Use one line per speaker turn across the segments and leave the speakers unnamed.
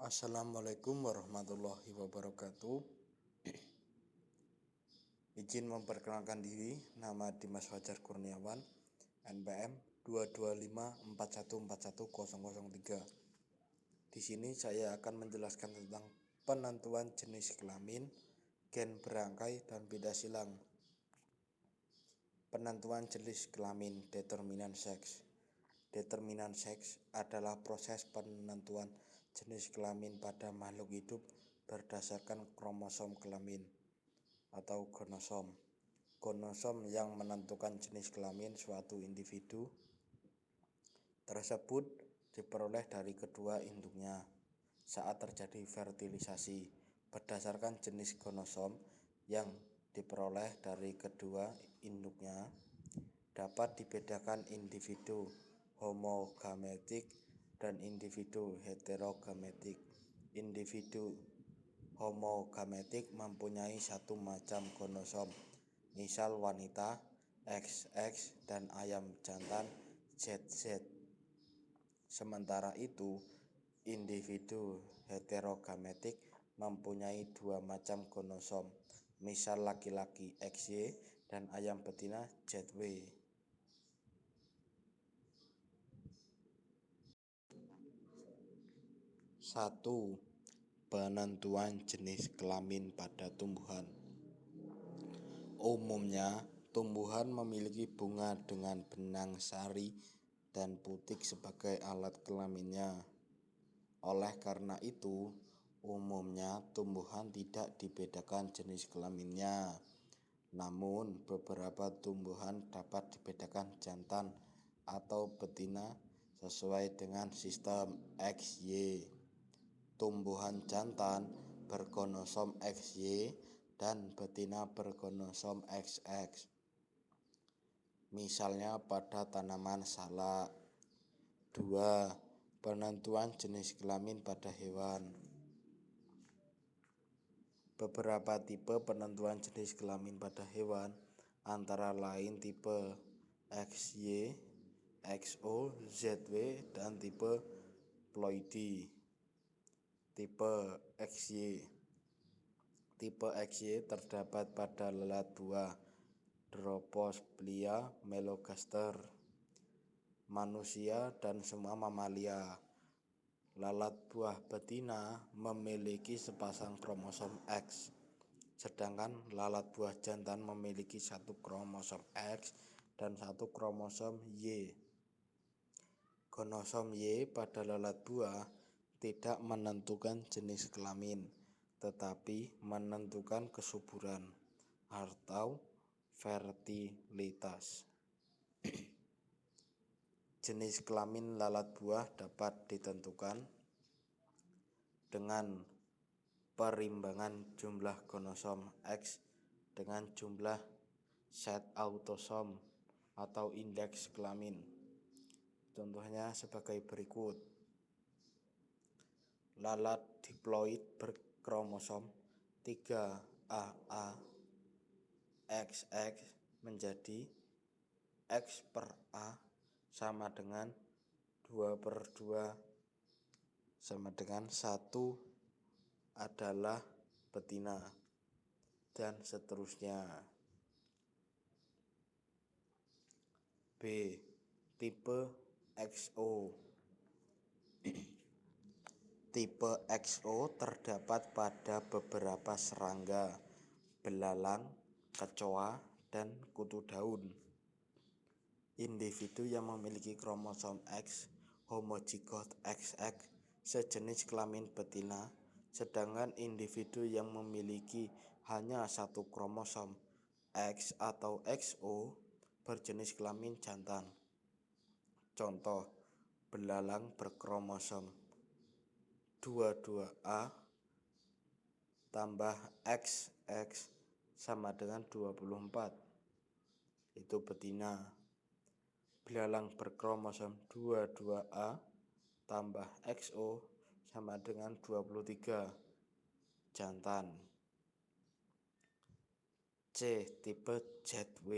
Assalamualaikum warahmatullahi wabarakatuh. Izin memperkenalkan diri, nama Dimas Fajar Kurniawan, NPM 22541411003. Di sini saya akan menjelaskan tentang penentuan jenis kelamin, gen berangkai, dan beda silang. Penentuan jenis kelamin, determinan seks. Determinan seks adalah proses penentuan jenis kelamin pada makhluk hidup berdasarkan kromosom kelamin atau gonosom. Gonosom yang menentukan jenis kelamin suatu individu tersebut diperoleh dari kedua induknya saat terjadi fertilisasi. Berdasarkan jenis gonosom yang diperoleh dari kedua induknya dapat dibedakan individu homogametik dan individu heterogametik. Individu homogametik mempunyai satu macam gonosom, misal wanita XX dan ayam jantan ZZ. Sementara itu, individu heterogametik mempunyai dua macam gonosom, misal laki-laki XY dan ayam betina ZW. 1. Penentuan jenis kelamin pada tumbuhan. Umumnya, tumbuhan memiliki bunga dengan benang sari dan putik sebagai alat kelaminnya. Oleh karena itu, umumnya tumbuhan tidak dibedakan jenis kelaminnya. Namun, beberapa tumbuhan dapat dibedakan jantan atau betina sesuai dengan sistem XY. Tumbuhan jantan bergonosom XY dan betina bergonosom XX. Misalnya pada tanaman salak. 2. Penentuan jenis kelamin pada hewan. Beberapa tipe penentuan jenis kelamin pada hewan antara lain tipe XY, XO, ZW, dan tipe ploidy. Tipe XY. Tipe XY terdapat pada lalat buah Drosophila melanogaster, manusia, dan semua mamalia. Lalat buah betina memiliki sepasang kromosom X, sedangkan lalat buah jantan memiliki satu kromosom X dan satu kromosom Y. Gonosom Y pada lalat buah tidak menentukan jenis kelamin, tetapi menentukan kesuburan atau fertilitas. Jenis kelamin lalat buah dapat ditentukan dengan perimbangan jumlah gonosom X dengan jumlah set autosom atau indeks kelamin. Contohnya sebagai berikut. Lalat diploid berkromosom 3AA XX menjadi X per A sama dengan 2/2 sama dengan 1 adalah betina, dan seterusnya. B. Tipe XO. Tipe XO terdapat pada beberapa serangga, belalang, kecoa, dan kutu daun. Individu yang memiliki kromosom X homozigot XX sejenis kelamin betina, sedangkan individu yang memiliki hanya satu kromosom X atau XO berjenis kelamin jantan. Contoh, belalang berkromosom 22A tambah XX sama dengan 24, itu betina. Belalang berkromosom 22A tambah XO sama dengan 23, jantan. C. Tipe ZW.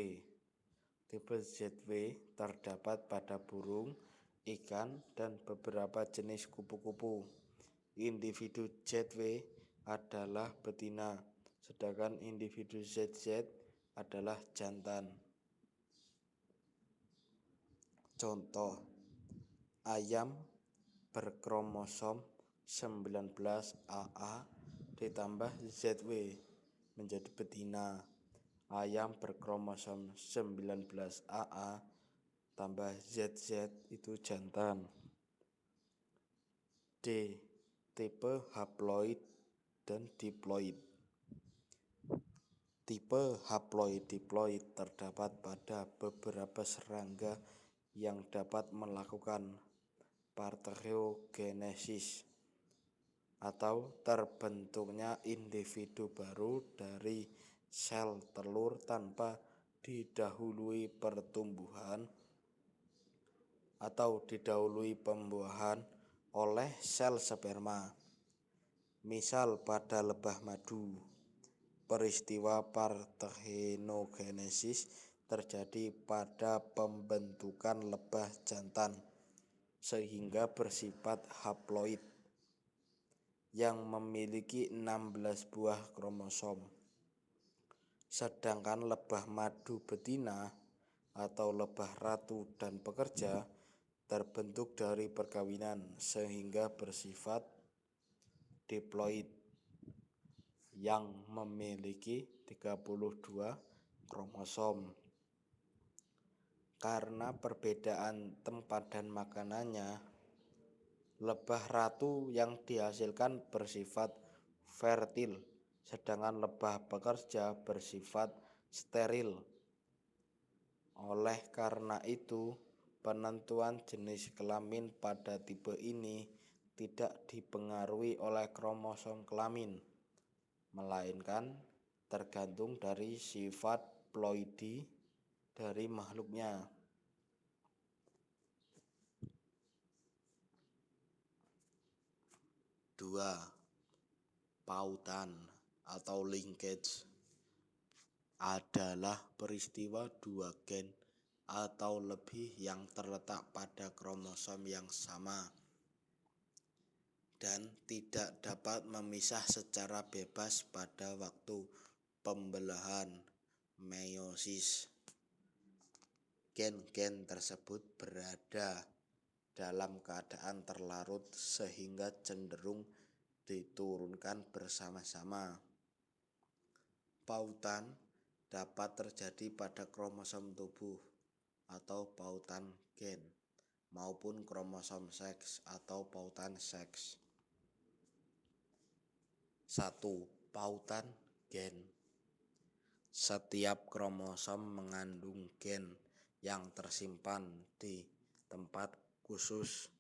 Tipe ZW terdapat pada burung, ikan, dan beberapa jenis kupu-kupu. individu ZW adalah betina, sedangkan individu ZZ adalah jantan. Contoh, ayam berkromosom 19AA ditambah ZW menjadi betina. Ayam berkromosom 19AA tambah ZZ itu jantan. D. Tipe haploid dan diploid. Tipe haploid-diploid terdapat pada beberapa serangga yang dapat melakukan parthenogenesis atau terbentuknya individu baru dari sel telur tanpa didahului pertumbuhan atau didahului pembuahan oleh sel sperma. Misal pada lebah madu, peristiwa parthenogenesis terjadi pada pembentukan lebah jantan sehingga bersifat haploid yang memiliki 16 buah kromosom. Sedangkan lebah madu betina atau lebah ratu dan pekerja terbentuk dari perkawinan sehingga bersifat diploid yang memiliki 32 kromosom. Karena perbedaan tempat dan makanannya, lebah ratu yang dihasilkan bersifat fertil, sedangkan lebah pekerja bersifat steril. Oleh karena itu, penentuan jenis kelamin pada tipe ini tidak dipengaruhi oleh kromosom kelamin, melainkan tergantung dari sifat ploidi dari makhluknya. Dua, pautan atau linkage adalah peristiwa dua gen atau lebih yang terletak pada kromosom yang sama dan tidak dapat memisah secara bebas pada waktu pembelahan meiosis. Gen-gen tersebut berada dalam keadaan terlarut sehingga cenderung diturunkan bersama-sama. Pautan dapat terjadi pada kromosom tubuh atau pautan gen maupun kromosom seks atau pautan seks. 1. Pautan gen. Setiap kromosom mengandung gen yang tersimpan di tempat khusus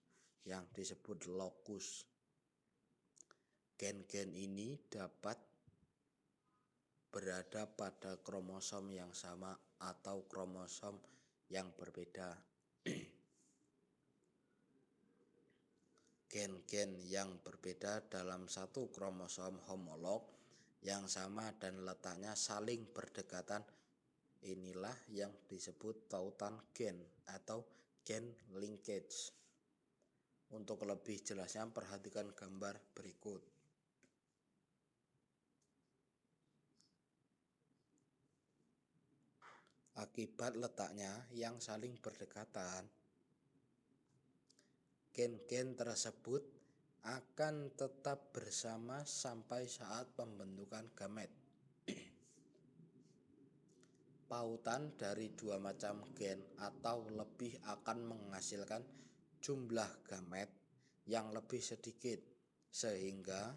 yang disebut lokus. Gen-gen ini dapat berada pada kromosom yang sama atau kromosom yang berbeda. Gen-gen yang berbeda dalam satu kromosom homolog yang sama dan letaknya saling berdekatan, inilah yang disebut pautan gen atau gen linkage. Untuk lebih jelasnya perhatikan gambar berikut. Akibat letaknya yang saling berdekatan, gen-gen tersebut akan tetap bersama sampai saat pembentukan gamet. Pautan dari dua macam gen atau lebih akan menghasilkan jumlah gamet yang lebih sedikit, sehingga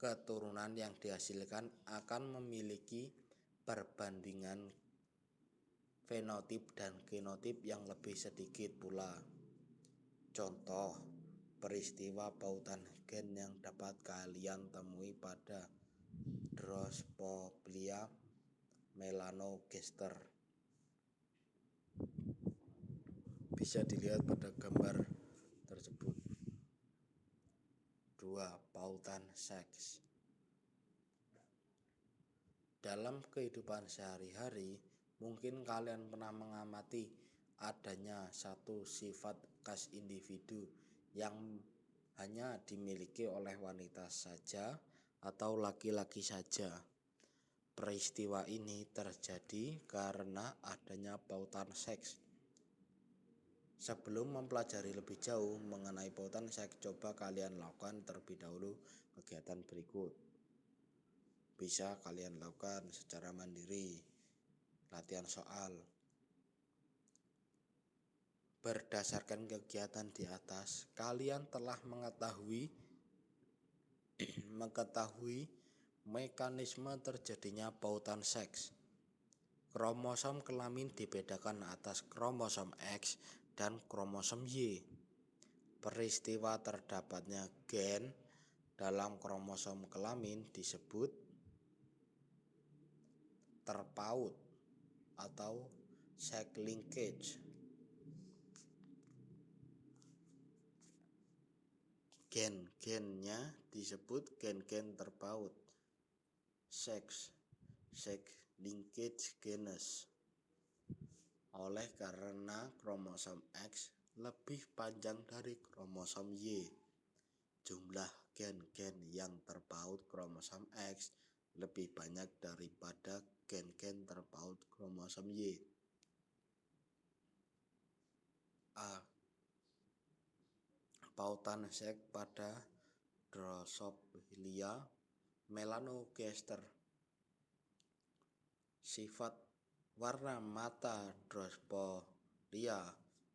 keturunan yang dihasilkan akan memiliki perbandingan fenotip dan genotip yang lebih sedikit pula. Contoh, peristiwa pautan gen yang dapat kalian temui pada Drosophila melanogaster. Bisa dilihat pada gambar tersebut. 2. Pautan seks. Dalam kehidupan sehari-hari, mungkin kalian pernah mengamati adanya satu sifat khas individu yang hanya dimiliki oleh wanita saja atau laki-laki saja. Peristiwa ini terjadi karena adanya pautan seks. Sebelum mempelajari lebih jauh mengenai pautan seks, coba kalian lakukan terlebih dahulu kegiatan berikut. Bisa kalian lakukan secara mandiri. Latihan soal. Berdasarkan kegiatan di atas, kalian telah mengetahui mekanisme terjadinya pautan seks. Kromosom kelamin dibedakan atas kromosom X dan kromosom Y. Peristiwa terdapatnya gen dalam kromosom kelamin disebut terpaut atau sex linkage. Gen-gennya disebut gen-gen terpaut, sex linkage genes. Oleh karena kromosom X lebih panjang dari kromosom Y, jumlah gen-gen yang terpaut kromosom X lebih banyak daripada gen-gen terpaut kromosom Y. A. Pautan seks pada Drosophila melanogaster. Sifat warna mata Drosophila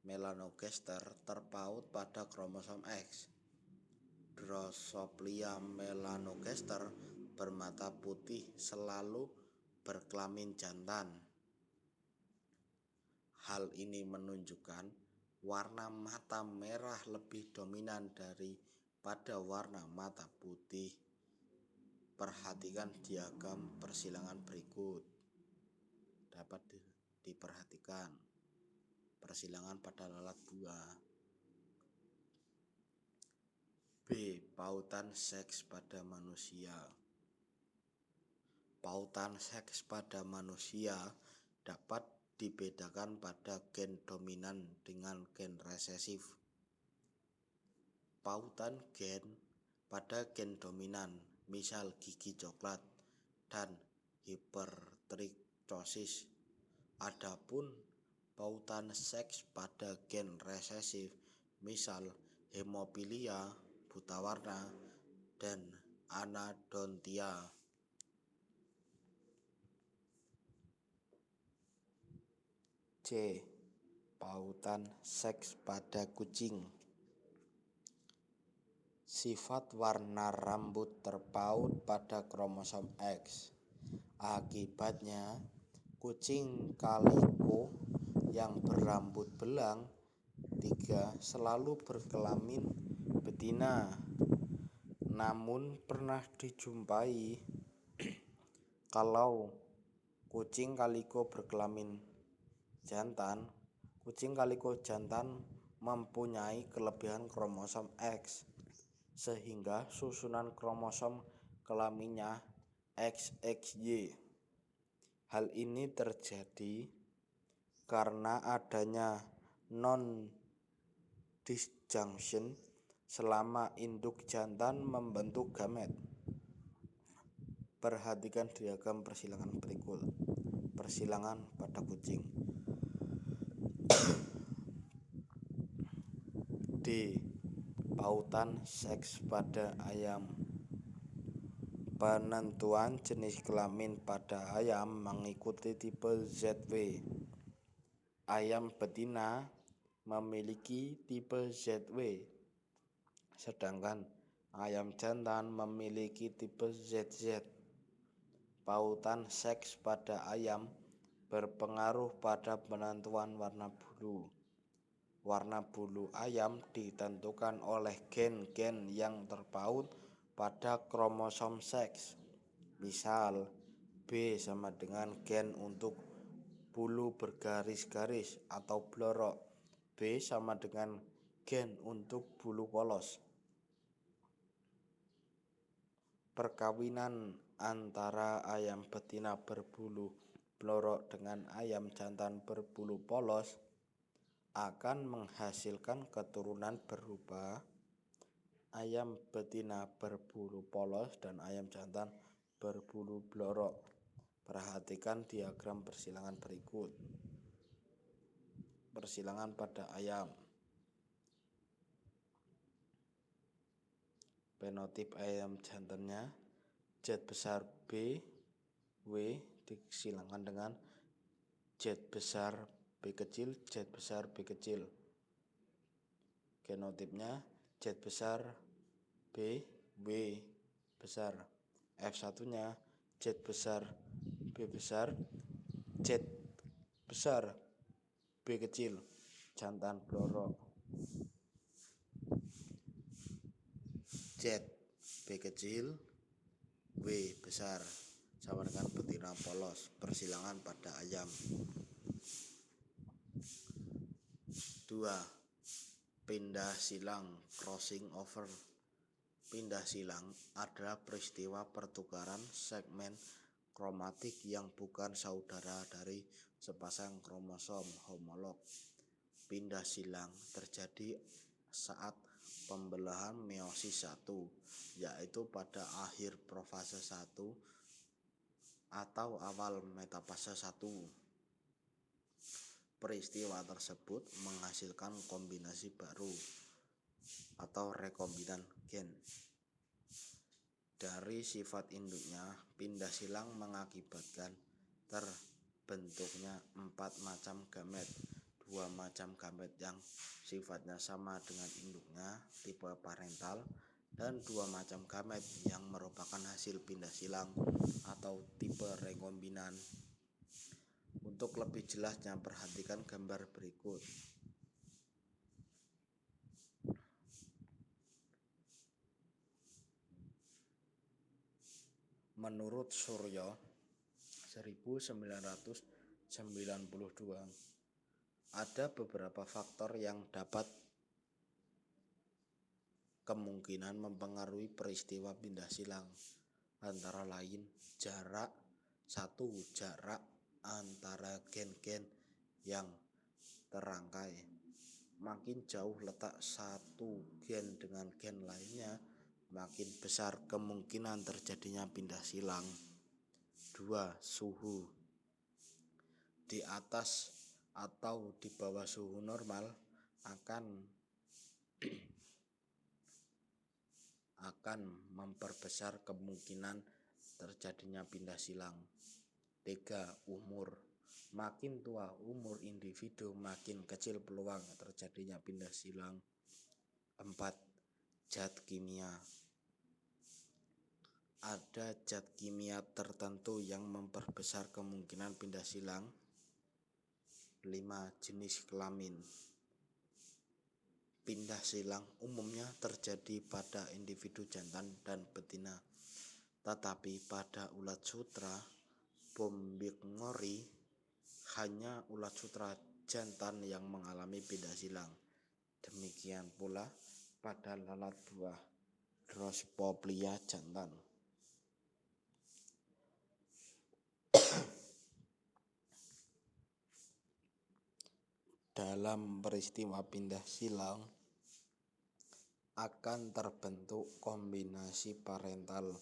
melanogaster terpaut pada kromosom X. Drosophila melanogaster bermata putih, selalu berkelamin jantan. Hal ini menunjukkan warna mata merah lebih dominan daripada warna mata putih. Perhatikan diagram persilangan berikut. Dapat diperhatikan persilangan pada lalat buah. B. Pautan seks pada manusia. Pautan seks pada manusia dapat dibedakan pada gen dominan dengan gen resesif. Pautan gen pada gen dominan, misal gigi coklat dan hipertrichosis. Adapun pautan seks pada gen resesif, misal hemofilia, buta warna, dan anadontia. C. Pautan seks pada kucing. Sifat warna rambut terpaut pada kromosom X. Akibatnya, kucing kaliko yang berambut belang 3 selalu berkelamin betina. Namun pernah dijumpai kalau kucing kaliko berkelamin jantan, kucing kaliko jantan mempunyai kelebihan kromosom X, sehingga susunan kromosom kelaminnya XXY. Hal ini terjadi karena adanya non-disjunction selama induk jantan membentuk gamet. Perhatikan diagram persilangan berikut. Persilangan pada kucing. D. Pautan seks pada ayam. Penentuan jenis kelamin pada ayam mengikuti tipe ZW. Ayam betina memiliki tipe ZW, sedangkan ayam jantan memiliki tipe ZZ. Pautan seks pada ayam berpengaruh pada penentuan warna bulu. Warna bulu ayam ditentukan oleh gen-gen yang terpaut pada kromosom seks. Misal, B sama dengan gen untuk bulu bergaris-garis atau blorok. B sama dengan gen untuk bulu polos. Perkawinan antara ayam betina berbulu blorok dengan ayam jantan berbulu polos akan menghasilkan keturunan berupa Ayam betina berbulu polos dan ayam jantan berbulu blorok. Perhatikan diagram persilangan berikut. Persilangan pada ayam. Fenotip ayam jantannya Z besar B, W disilangkan dengan Z besar B kecil, Z besar B kecil. Genotipnya Z besar B, W besar. F1-nya Z besar B besar, Z besar B kecil, jantan blorok. Z B kecil, W besar, sama dengan betina polos. Persilangan pada ayam. 2. Pindah silang crossing over. Pindah silang adalah peristiwa pertukaran segmen kromatik yang bukan saudara dari sepasang kromosom homolog. Pindah silang terjadi saat pembelahan meiosis 1, yaitu pada akhir profase 1 atau awal metafase 1. Peristiwa tersebut menghasilkan kombinasi baru atau rekombinan gen. Dari sifat induknya, pindah silang mengakibatkan terbentuknya 4 macam gamet. 2 macam gamet yang sifatnya sama dengan induknya, tipe parental, dan 2 macam gamet yang merupakan hasil pindah silang atau tipe rekombinan. Untuk lebih jelasnya, perhatikan gambar berikut. Menurut Suryo 1992, ada beberapa faktor yang dapat kemungkinan mempengaruhi peristiwa pindah silang, antara lain jarak antara gen-gen yang terangkai. Makin jauh letak satu gen dengan gen lainnya, makin besar kemungkinan terjadinya pindah silang. 2. Suhu. Di atas atau di bawah suhu normal akan memperbesar kemungkinan terjadinya pindah silang. 3. Umur. Makin tua umur individu, makin kecil peluang terjadinya pindah silang. 4. Zat kimia. Ada zat kimia tertentu yang memperbesar kemungkinan pindah silang. 5. Jenis kelamin. Pindah silang umumnya terjadi pada individu jantan dan betina, tetapi pada ulat sutra Bombycngori hanya ulat sutra jantan yang mengalami pindah silang. Demikian pula pada lalat buah Drosophila jantan. Dalam peristiwa pindah silang akan terbentuk kombinasi parental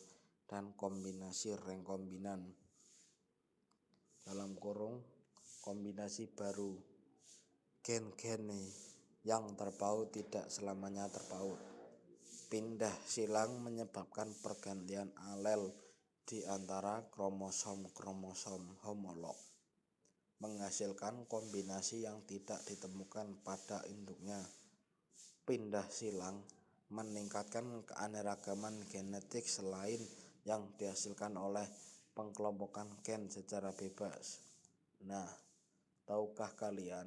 dan kombinasi rekombinan (kombinasi baru). Gen-gen yang terpaut tidak selamanya terpaut. Pindah silang menyebabkan pergantian alel di antara kromosom-kromosom homolog, menghasilkan kombinasi yang tidak ditemukan pada induknya. Pindah silang meningkatkan keanekaragaman genetik selain yang dihasilkan oleh pengkelompokan gen secara bebas. Nah, tahukah kalian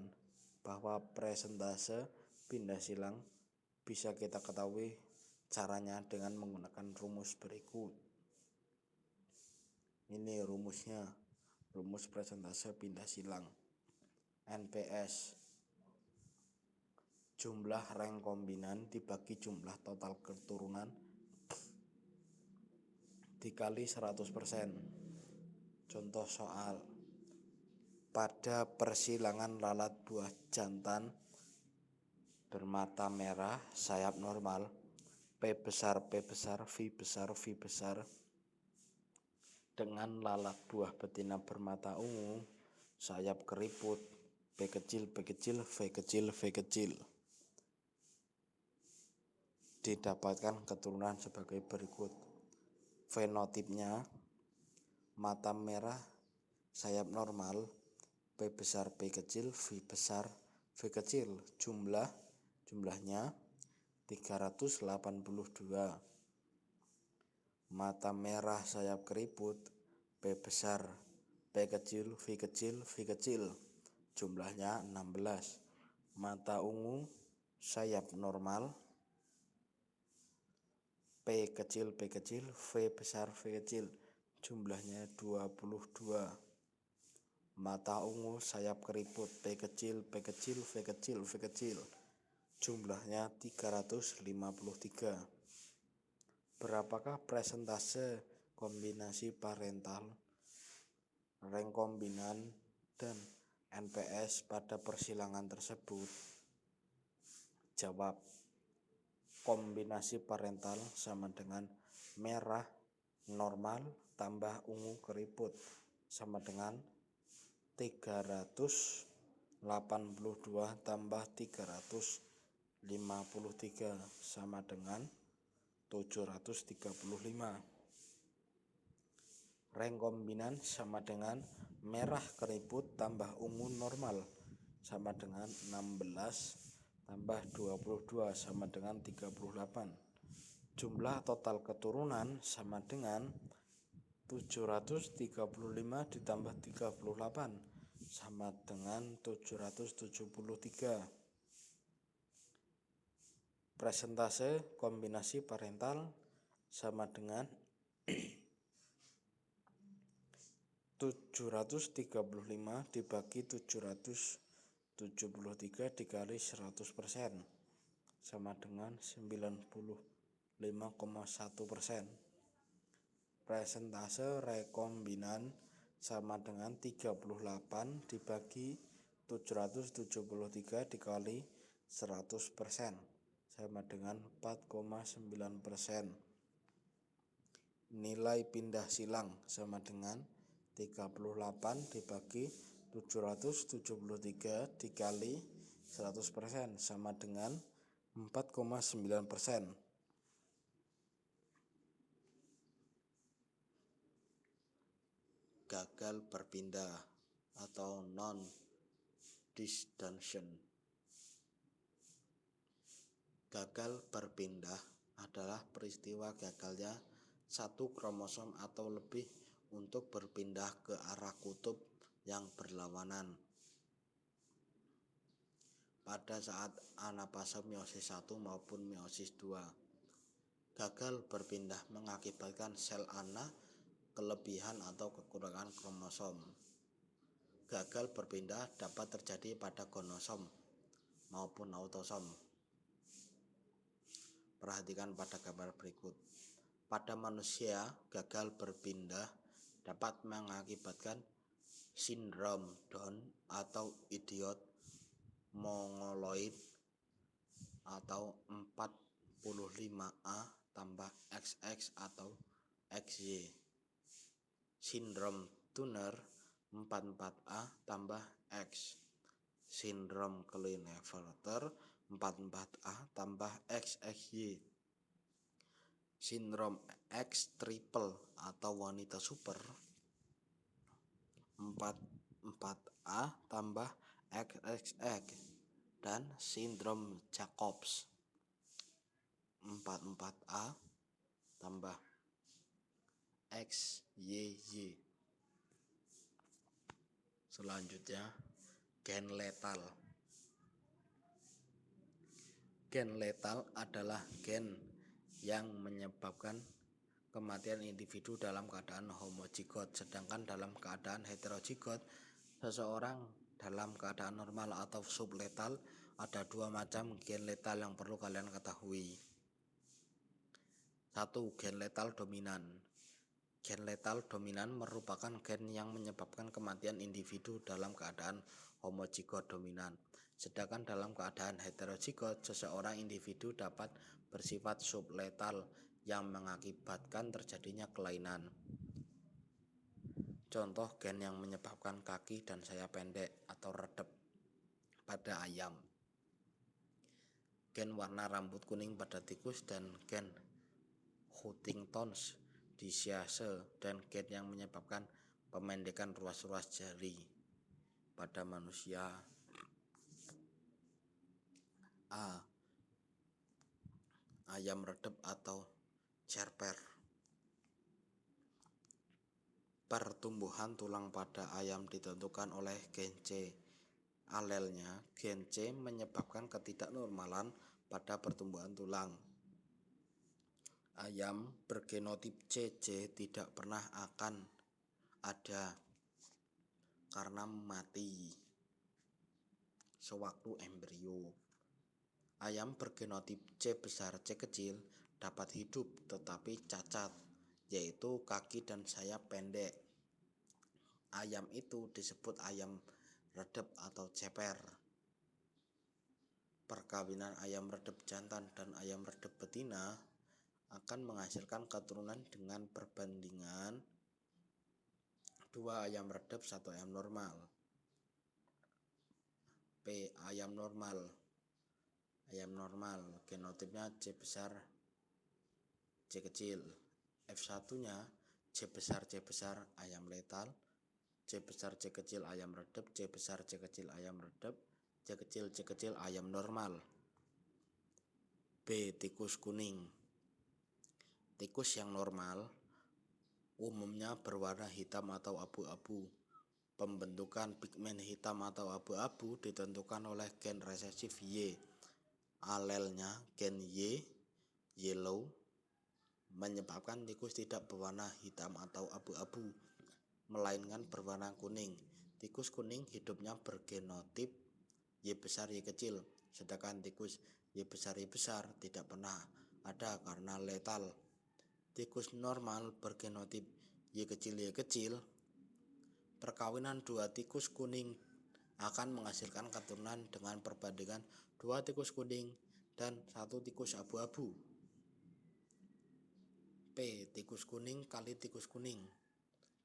bahwa presentase pindah silang bisa kita ketahui caranya dengan menggunakan rumus berikut. Ini rumusnya, rumus presentase pindah silang. NPS, jumlah rekombinan dibagi jumlah total keturunan dikali 100%. Contoh soal. Pada persilangan lalat buah jantan bermata merah sayap normal besar, V besar dengan lalat buah betina bermata ungu, sayap keriput, V kecil, V kecil. Didapatkan keturunan sebagai berikut. Fenotipnya: mata merah, sayap normal, P besar, P kecil, V besar, V kecil. Jumlahnya 382. Mata merah sayap keriput, P besar, P kecil, V kecil, V kecil. Jumlahnya 16. Mata ungu sayap normal, P kecil, P kecil, V besar, V kecil. Jumlahnya 22. Mata ungu sayap keriput, P kecil, P kecil, V kecil, V kecil. Jumlahnya 353. Berapakah persentase kombinasi parental, rekombinan, dan NPS pada persilangan tersebut? Jawab: kombinasi parental sama dengan merah normal tambah ungu keriput sama dengan 382 tambah 353 sama dengan 735. Rekombinan sama dengan merah keriput tambah ungu normal sama dengan 16 tambah 22 sama dengan 38. Jumlah total keturunan sama dengan 735 ditambah 38 sama dengan 773. Persentase kombinasi parental sama dengan 735 dibagi 773 dikali 100% sama dengan 95,1%. Persentase rekombinan sama dengan 38 dibagi 773 dikali 100% sama dengan 4,9%. Nilai pindah silang sama dengan 38 dibagi 773 dikali 100% sama dengan 4,9%. Gagal berpindah atau non-disjunction. Gagal berpindah adalah peristiwa gagalnya satu kromosom atau lebih untuk berpindah ke arah kutub yang berlawanan pada saat anafase meiosis 1 maupun meiosis 2. Gagal berpindah mengakibatkan sel ana kelebihan atau kekurangan kromosom. Gagal berpindah dapat terjadi pada gonosom maupun autosom. Perhatikan pada gambar berikut. Pada manusia, gagal berpindah dapat mengakibatkan sindrom Down atau idiot mongoloid atau 45A tambah XX atau XY. Sindrom Turner 44A tambah X. Sindrom Klinefelter 44A tambah XXY. Sindrom X triple atau wanita super 44A tambah XXX dan sindrom Jacobs 44A tambah XYY. Selanjutnya, gen letal. Gen letal adalah gen yang menyebabkan kematian individu dalam keadaan homozigot, sedangkan dalam keadaan heterozigot, seseorang dalam keadaan normal atau subletal. Ada dua macam gen letal yang perlu kalian ketahui. 1. Gen letal dominan. Gen letal dominan merupakan gen yang menyebabkan kematian individu dalam keadaan homozigot dominan. Sedangkan dalam keadaan heterozigot, seseorang individu dapat bersifat subletal yang mengakibatkan terjadinya kelainan. Contoh gen yang menyebabkan kaki dan sayap pendek atau redep pada ayam, gen warna rambut kuning pada tikus, dan gen Huntington's disease, dan gen yang menyebabkan pemendekan ruas-ruas jari pada manusia. A. Ayam redep atau cerper. Pertumbuhan tulang pada ayam ditentukan oleh gen C. Alelnya, gen C menyebabkan ketidaknormalan pada pertumbuhan tulang. Ayam bergenotip CC tidak pernah akan ada karena mati sewaktu embrio. Ayam bergenotip C besar C kecil dapat hidup tetapi cacat, yaitu kaki dan sayap pendek. Ayam itu disebut ayam redep atau ceper. Perkawinan ayam redep jantan dan ayam redep betina akan menghasilkan keturunan dengan perbandingan 2 ayam redep 1 ayam normal. P. Ayam normal. Ayam normal genotipnya C besar C kecil. F1-nya C besar ayam letal, C besar C kecil ayam redep, C besar C kecil ayam redep, C kecil ayam normal. B. Tikus kuning. Tikus yang normal umumnya berwarna hitam atau abu-abu. Pembentukan pigmen hitam atau abu-abu ditentukan oleh gen resesif Y. Alelnya gen Y, yellow, menyebabkan tikus tidak berwarna hitam atau abu-abu, melainkan berwarna kuning. Tikus kuning hidupnya bergenotip Y besar Y kecil, sedangkan tikus Y besar tidak pernah ada karena letal. Tikus normal bergenotip Y kecil. Perkawinan 2 tikus kuning akan menghasilkan keturunan dengan perbandingan 2 tikus kuning dan 1 tikus abu-abu. P. Tikus kuning kali tikus kuning.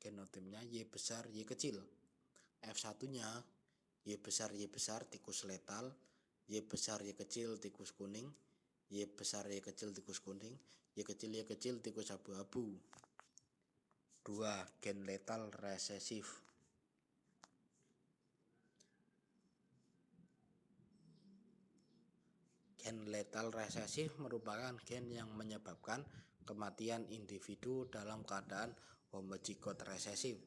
Genotipnya Y besar Y kecil. F1-nya Y besar tikus letal, Y besar Y kecil tikus kuning, Y besar Y kecil tikus kuning, Y kecil tikus abu-abu. 2. Gen letal resesif. Gen letal resesif merupakan gen yang menyebabkan kematian individu dalam keadaan homozigot resesif,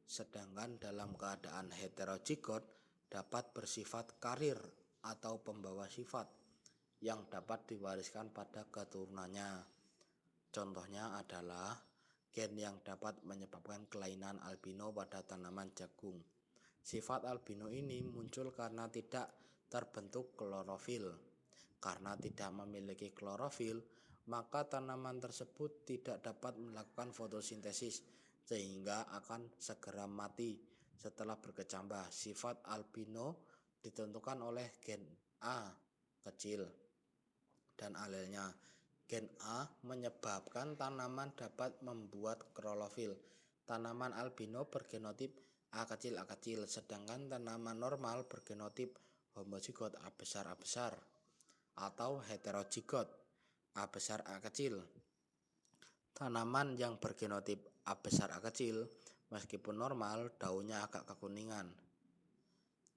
sedangkan dalam keadaan heterozigot dapat bersifat karir atau pembawa sifat yang dapat diwariskan pada keturunannya. Contohnya adalah gen yang dapat menyebabkan kelainan albino pada tanaman jagung. Sifat albino ini muncul karena tidak terbentuk klorofil. Karena tidak memiliki klorofil, maka tanaman tersebut tidak dapat melakukan fotosintesis sehingga akan segera mati setelah berkecambah. Sifat albino ditentukan oleh gen A kecil dan alelnya. Gen A menyebabkan tanaman dapat membuat klorofil. Tanaman albino bergenotip A kecil, sedangkan tanaman normal bergenotip homozigot A besar atau heterozigot A besar A kecil. Tanaman yang bergenotip A besar A kecil meskipun normal daunnya agak kekuningan.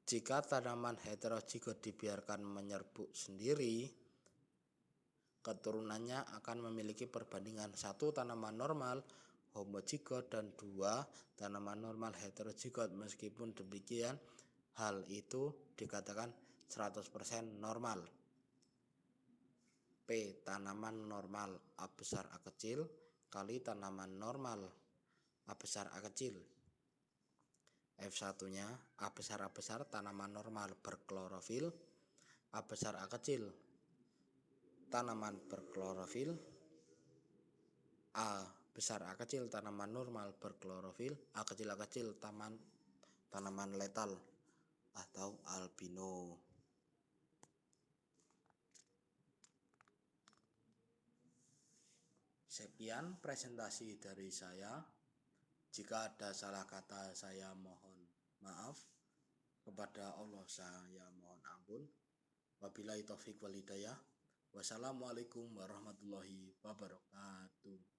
Jika tanaman heterozigot dibiarkan menyerbuk sendiri, keturunannya akan memiliki perbandingan 1 tanaman normal homozigot dan 2 tanaman normal heterozigot. Meskipun demikian, hal itu dikatakan 100% normal. P. Tanaman normal A besar A kecil kali tanaman normal A besar A kecil. F1-nya A besar tanaman normal berklorofil, A besar A kecil tanaman berklorofil, A besar A kecil tanaman normal berklorofil, A kecil tanaman letal atau albino. Sekian presentasi dari saya. Jika ada salah kata saya mohon maaf. Kepada Allah saya mohon ampun. Wabillahi taufiq wal hidayah. Wassalamualaikum warahmatullahi wabarakatuh.